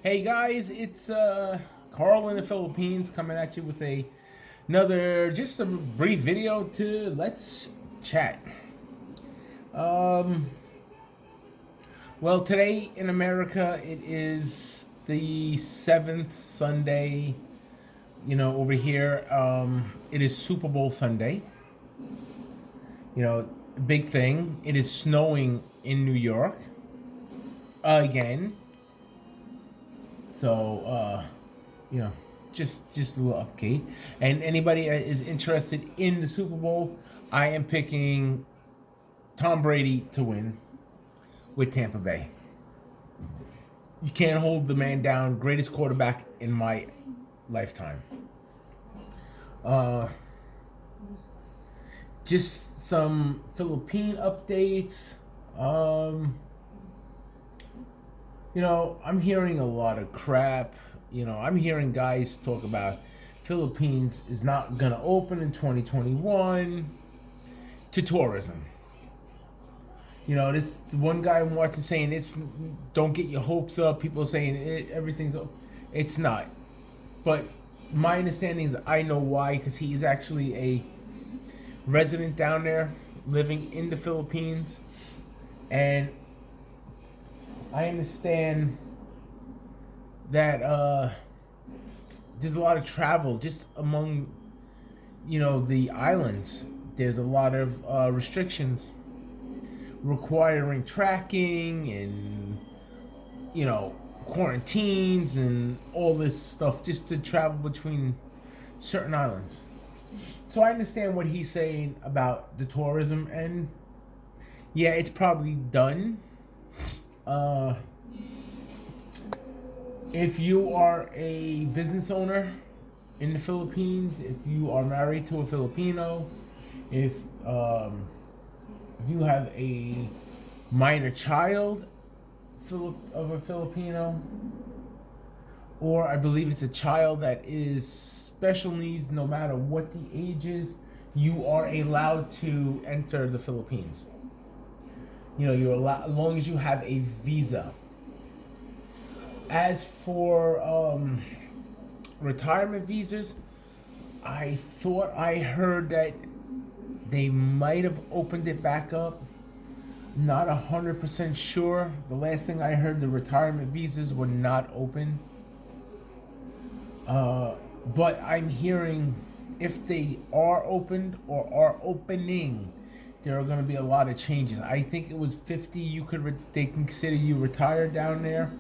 Hey guys, it's Carl in the Philippines coming at you with another just a brief video to let's chat. Um, well, today in America it is the seventh Sunday. Over here, it is Super Bowl Sunday. Big thing. It is snowing in New York again. So, just a little update. And anybody that is interested in the Super Bowl, I am picking Tom Brady to win with Tampa Bay. You can't hold the man down. Greatest quarterback in my lifetime. Just some Philippine updates. I'm hearing a lot of crap. I'm hearing guys talk about Philippines is not going to open in 2021 to tourism. This one guy I'm watching saying don't get your hopes up. People saying everything's up. It's not. But my understanding is I know why, because he's actually a resident down there living in the Philippines. And I understand that there's a lot of travel just among, the islands. There's a lot of restrictions requiring tracking and, quarantines and all this stuff just to travel between certain islands. So I understand what he's saying about the tourism, and yeah, it's probably done. If you are a business owner in the Philippines, if you are married to a Filipino, if you have a minor child of a Filipino, or I believe it's a child that is special needs, no matter what the age is, you are allowed to enter the Philippines. You're allowed as long as you have a visa. As for retirement visas, I thought I heard that they might have opened it back up. Not 100% sure. The last thing I heard, the retirement visas were not open. But I'm hearing if they are opened or are opening, there are going to be a lot of changes. I think it was 50. They can consider you retired down there.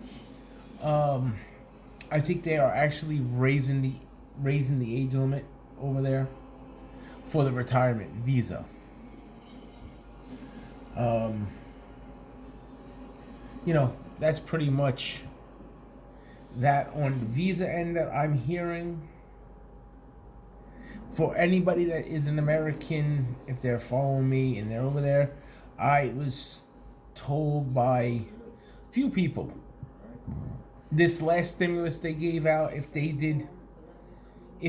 I think they are actually raising the age limit over there for the retirement visa. That's pretty much that on the visa end that I'm hearing. For anybody that is an American, if they're following me and they're over there, I was told by a few people this last stimulus they gave out, if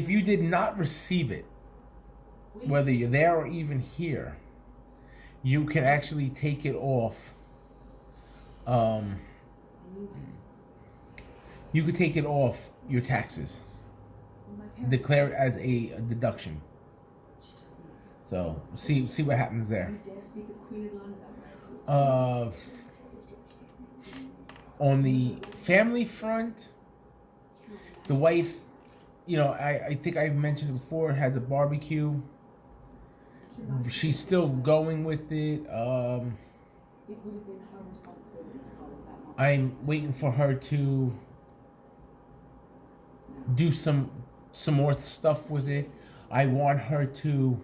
you did not receive it, whether you're there or even here, you can actually take it off. You could take it off your taxes, declare it as a deduction. So see what happens there. On the family front, the wife, I think I've mentioned it before, has a barbecue. She's still going with it. I'm waiting for her to do some more stuff with it. I want her to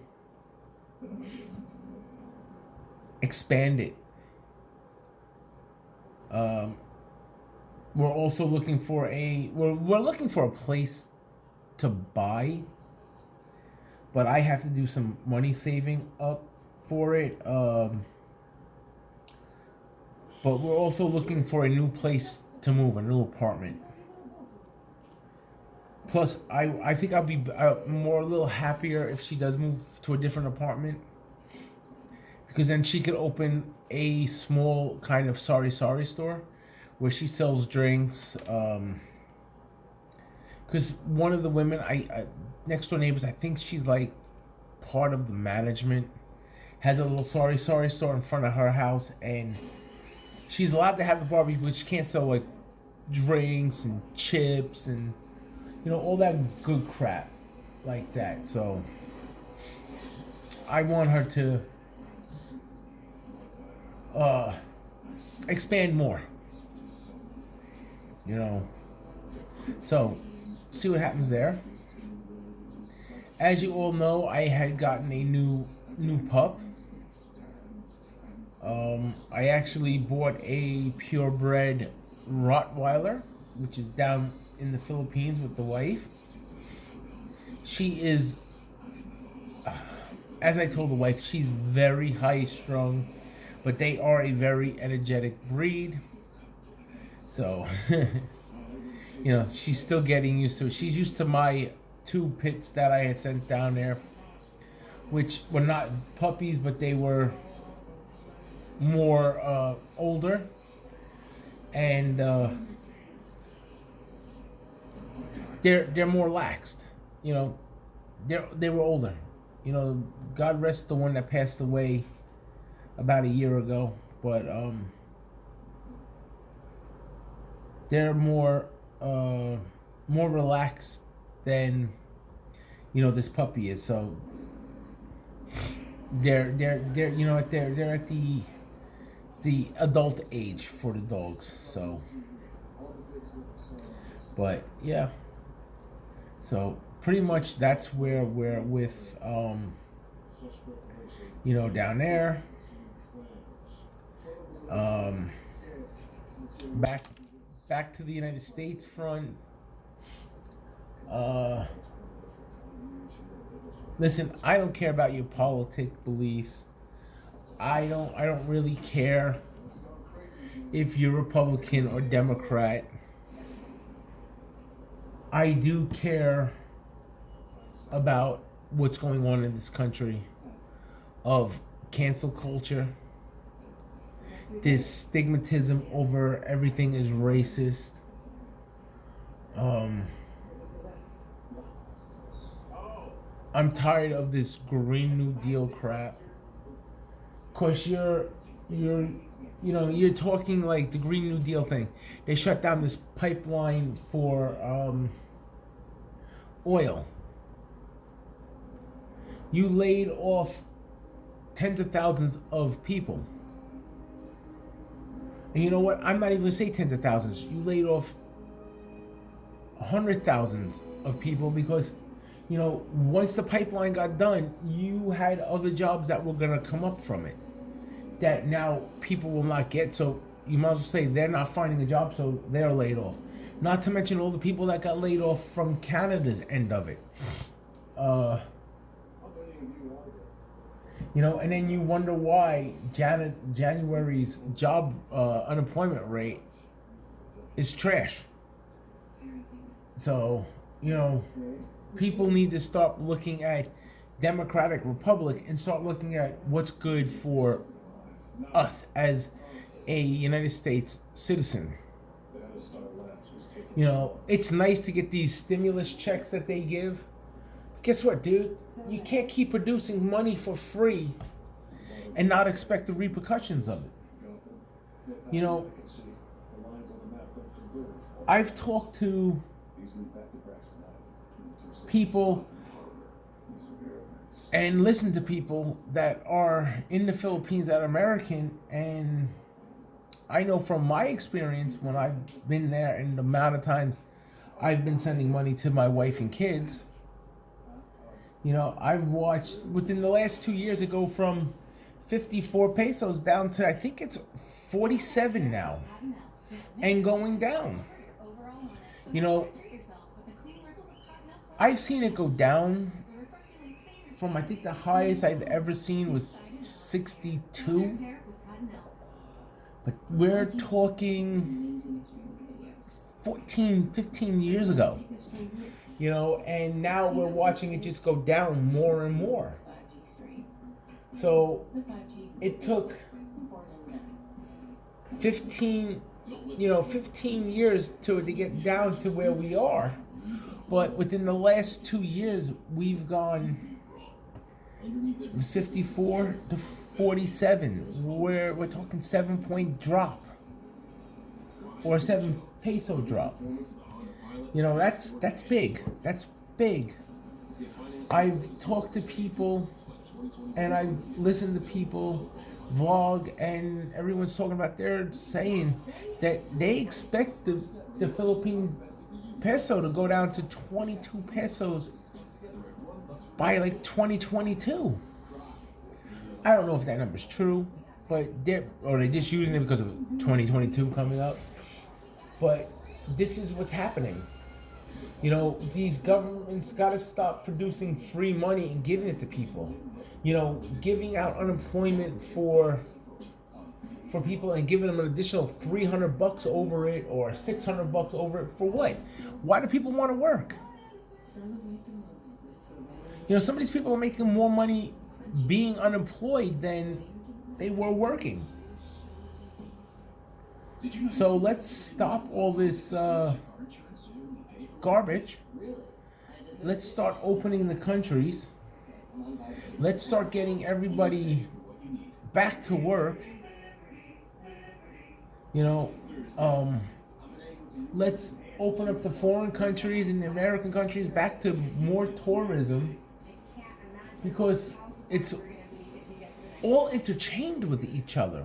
expand it. We're also looking for we're looking for a place to buy, but I have to do some money saving up for it. But we're also looking for a new place to move, a new apartment. Plus, I think I'll be a little happier if she does move to a different apartment, because then she could open a small kind of sorry store where she sells drinks. Because one of the women, I next door neighbors, I think she's like part of the management, has a little sorry store in front of her house, and she's allowed to have the barbecue, but she can't sell like drinks and chips and all that good crap like that. So I want her to expand more. So see what happens there. As you all know, I had gotten a new pup. I actually bought a purebred Rottweiler, which is down in the Philippines with the wife. She is, as I told the wife, she's very high strung, but they are a very energetic breed. So, she's still getting used to it. She's used to my 2 pits that I had sent down there, which were not puppies, but they were more older, and they're more laxed. They were older. God rest the one that passed away about a year ago, but they're more relaxed than this puppy is. So they're at the adult age for the dogs. So, but yeah. So pretty much that's where we're with down there. Back to the United States front. Listen, I don't care about your politic beliefs. I don't really care if you're Republican or Democrat. I do care about what's going on in this country of cancel culture. This stigmatism over everything is racist. I'm tired of this Green New Deal crap. Of course, you're talking like the Green New Deal thing. They shut down this pipeline for oil. You laid off tens of thousands of people. And you know what? I'm not even going to say tens of thousands. You laid off 100,000s of people because, once the pipeline got done, you had other jobs that were going to come up from it that now people will not get. So you might as well say they're not finding a job, so they're laid off. Not to mention all the people that got laid off from Canada's end of it. And then you wonder why January's job unemployment rate is trash. So, people need to stop looking at Democratic Republic and start looking at what's good for us as a United States citizen. It's nice to get these stimulus checks that they give. Guess what, dude? You can't keep producing money for free and not expect the repercussions of it. I've talked to people and listened to people that are in the Philippines that are American, and I know from my experience when I've been there and the amount of times I've been sending money to my wife and kids, I've watched within the last 2 years it go from 54 pesos down to I think it's 47 now and going down. I've seen it go down from I think the highest I've ever seen was 62. But we're talking 14, 15 years ago. And now we're watching it just go down more and more. So it took 15 15 years to get down to where we are. But within the last 2 years, we've gone 54 to 47. We're talking 7 point drop or 7 peso drop. That's big. That's big. I've talked to people and I've listened to people vlog, and everyone's talking about, they're saying that they expect the Philippine peso to go down to 22 pesos by like 2022. I don't know if that number's true, but they're just using it because of 2022 coming up. But this is what's happening. These governments got to stop producing free money and giving it to people. Giving out unemployment for people and giving them an additional $300 over it or $600 over it for what? Why do people want to work? Some of these people are making more money being unemployed than they were working. So let's stop all this garbage. Let's start opening the countries. Let's start getting everybody back to work. Let's open up the foreign countries and the American countries back to more tourism, because it's all interchained with each other.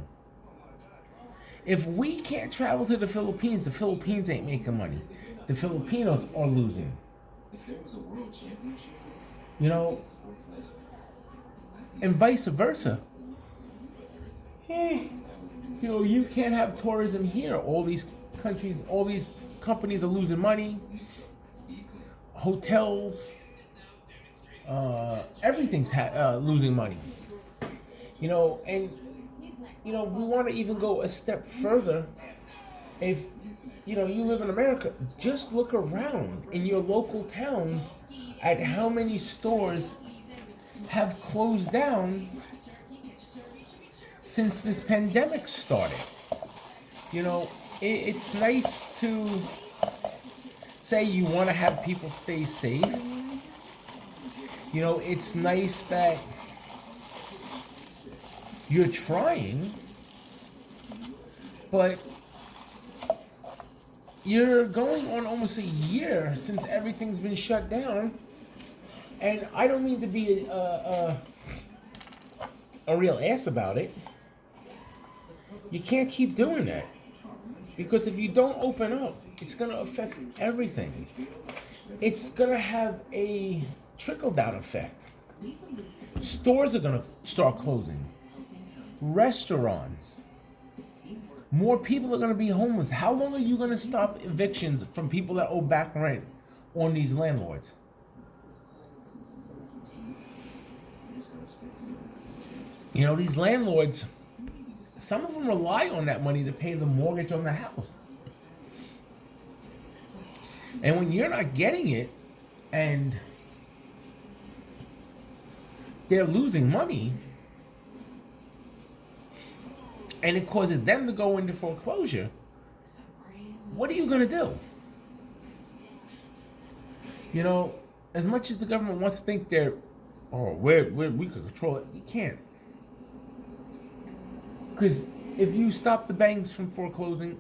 If we can't travel to the Philippines ain't making money. The Filipinos are losing. And vice versa. You can't have tourism here. All these countries, all these companies are losing money. Hotels, everything's losing money. And we want to even go a step further. If you live in America, just look around in your local towns at how many stores have closed down since this pandemic started. It's nice to say you want to have people stay safe. It's nice that you're trying, but you're going on almost a year since everything's been shut down. And I don't mean to be a real ass about it. You can't keep doing that. Because if you don't open up, it's going to affect everything. It's going to have a trickle-down effect. Stores are going to start closing. Restaurants. More people are going to be homeless. How long are you going to stop evictions from people that owe back rent on these landlords? These landlords, some of them rely on that money to pay the mortgage on the house. And when you're not getting it and they're losing money, and it causes them to go into foreclosure, what are you going to do? As much as the government wants to think we can control it, you can't. Because if you stop the banks from foreclosing,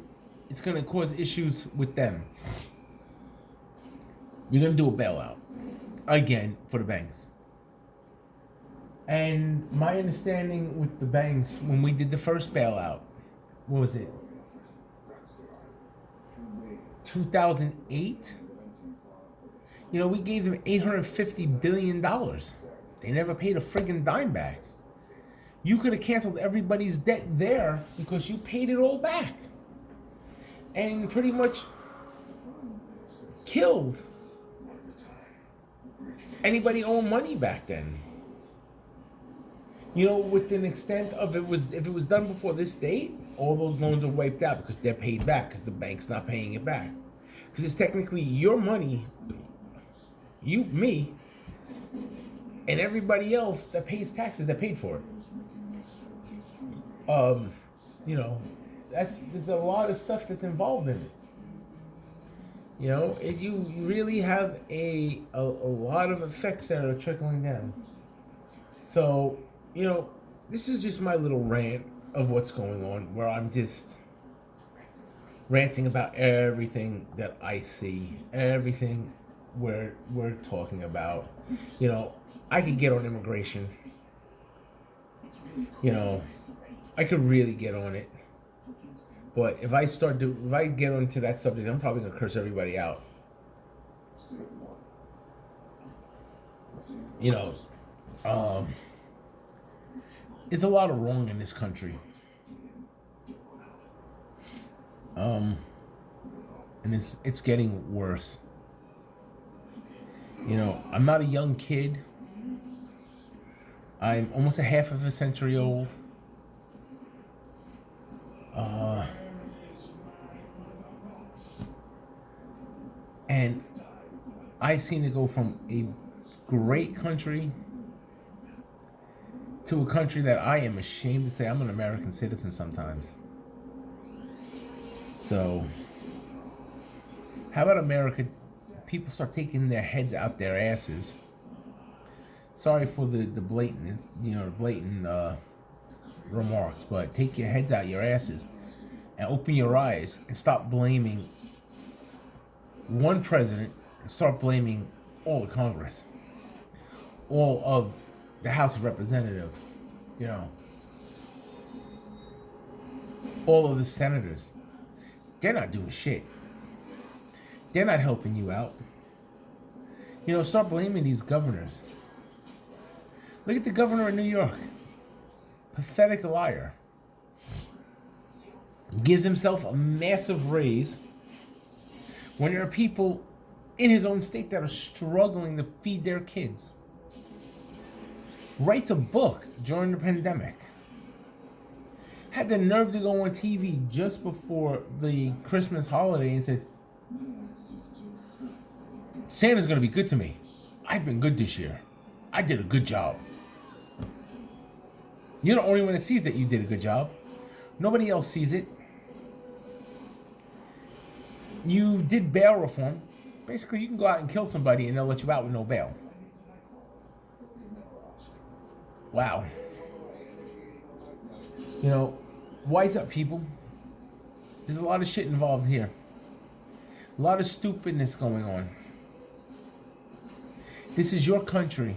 it's going to cause issues with them. You're going to do a bailout again for the banks. And my understanding with the banks, when we did the first bailout, what was it? 2008? We gave them $850 billion. They never paid a friggin' dime back. You could have canceled everybody's debt there because you paid it all back. And pretty much killed anybody owing money back then. With an extent of if it was done before this date, all those loans are wiped out because they're paid back because the bank's not paying it back. Because it's technically your money, me, and everybody else that pays taxes that paid for it. there's a lot of stuff that's involved in it. You know, you really have a lot of effects that are trickling down. So, you know, this is just my little rant of what's going on, where I'm just ranting about everything that I see, everything we're talking about. You know, I could get on immigration. You know, I could really get on it. But if I get onto that subject, I'm probably gonna curse everybody out. You know, there's a lot of wrong in this country. And it's getting worse. You know, I'm not a young kid. I'm almost a half of a century old. And I've seen it go from a great country to a country that I am ashamed to say I'm an American citizen sometimes. So, how about America? People start taking their heads out their asses. Sorry for the blatant, remarks, but take your heads out your asses and open your eyes and stop blaming one president and start blaming all of Congress, all of the House of Representatives, you know, all of the senators. They're not doing shit. They're not helping you out. You know, start blaming these governors. Look at the governor of New York. Pathetic liar. Gives himself a massive raise when there are people in his own state that are struggling to feed their kids. Writes a book during the pandemic. Had the nerve to go on TV just before the Christmas holiday and said, Santa's going to be good to me. I've been good this year. I did a good job. You're the only one that sees that you did a good job. Nobody else sees it. You did bail reform. Basically, you can go out and kill somebody and they'll let you out with no bail. Wow. You know, wise up, people. There's a lot of shit involved here. A lot of stupidness going on. This is your country.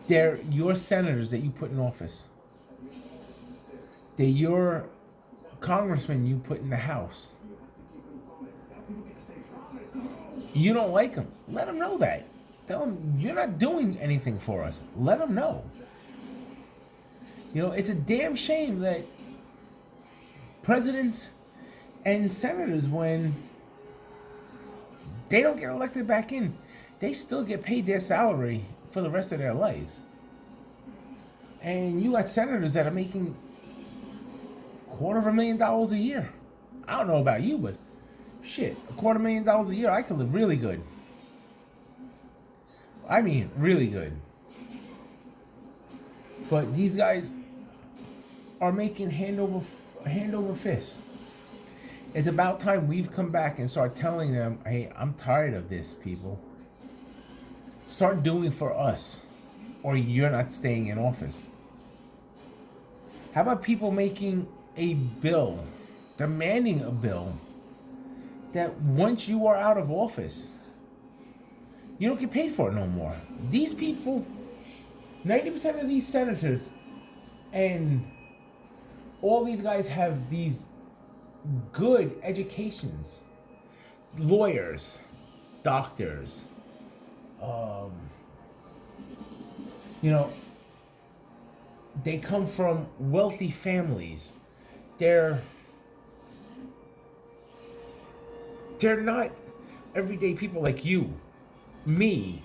They're your senators that you put in office. They're your congressmen you put in the House. You don't like them. Let them know that. Tell them you're not doing anything for us. Let them know. You know, it's a damn shame that presidents and senators, when they don't get elected back in, they still get paid their salary for the rest of their lives. And you got senators that are making $250,000 a year. I don't know about you, but shit, $250,000 a year, I could live really good. I mean, really good. But these guys are making hand over fist. It's about time we've come back and start telling them, hey, I'm tired of this, people. Start doing for us, or you're not staying in office. How about people making a bill, demanding a bill, that once you are out of office, you don't get paid for it no more? These people, 90% of these senators and all these guys have these good educations. Lawyers, doctors, you know, they come from wealthy families. They're not everyday people like you, me,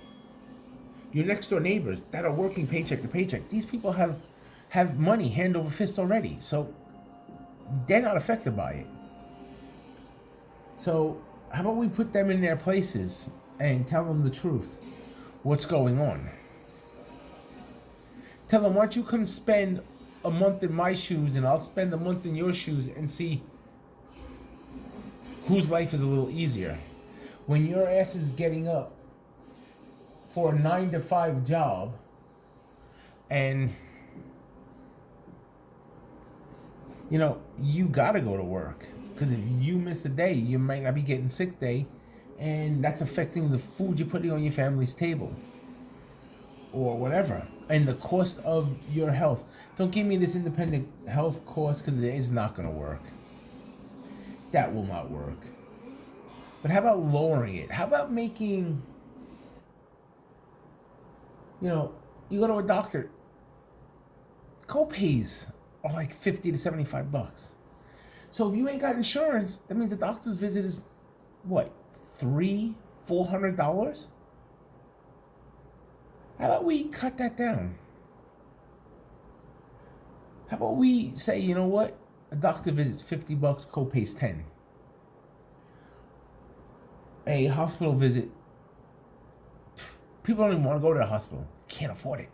your next door neighbors that are working paycheck to paycheck. These people have money hand over fist already, so they're not affected by it. So how about we put them in their places and tell them the truth, what's going on? Tell them, why don't you come spend a month in my shoes and I'll spend a month in your shoes and see whose life is a little easier. When your ass is getting up for a 9 to 5 job and you gotta go to work, because if you miss a day, you might not be getting sick day, and that's affecting the food you're putting on your family's table or whatever, and the cost of your health. Don't give me this independent health cost, because it is not going to work. That will not work. But how about lowering it? How about making, you go to a doctor, co-pays are like $50 to $75. So if you ain't got insurance, that means the doctor's visit is what, $300-$400? How about we cut that down? How about we say, you know what? A doctor visit's $50, co-pays $10. A hospital visit, people don't even want to go to the hospital. Can't afford it.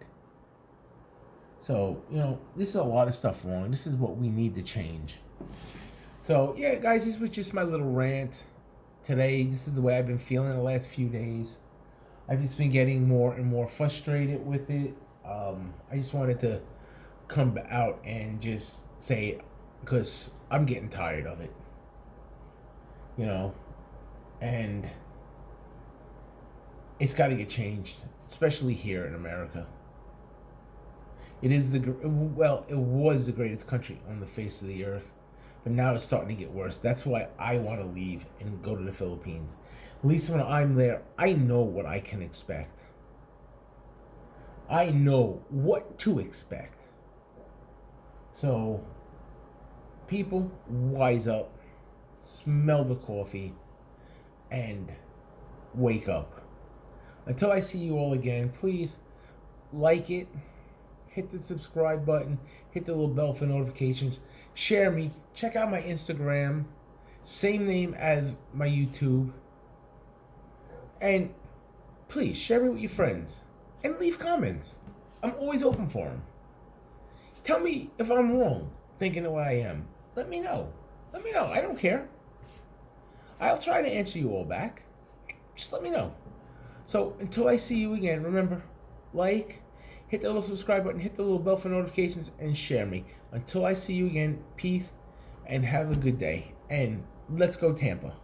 So, this is a lot of stuff wrong. This is what we need to change. So, yeah, guys, this was just my little rant today. This is the way I've been feeling the last few days. I've just been getting more and more frustrated with it. I just wanted to come out and just say it, because I'm getting tired of it. And it's got to get changed, especially here in America. It was the greatest country on the face of the earth, but now it's starting to get worse. That's why I want to leave and go to the Philippines. At least when I'm there, I know what I can expect. I know what to expect. So, people, wise up, smell the coffee, and wake up. Until I see you all again, please like it, hit the subscribe button, hit the little bell for notifications, share me, check out my Instagram, same name as my YouTube, and please share me with your friends and leave comments. I'm always open for them. Tell me if I'm wrong thinking the way I am. Let me know. I don't care. I'll try to answer you all back. Just let me know. So until I see you again, remember, hit the little subscribe button, hit the little bell for notifications, and share me. Until I see you again, peace, and have a good day. And let's go Tampa.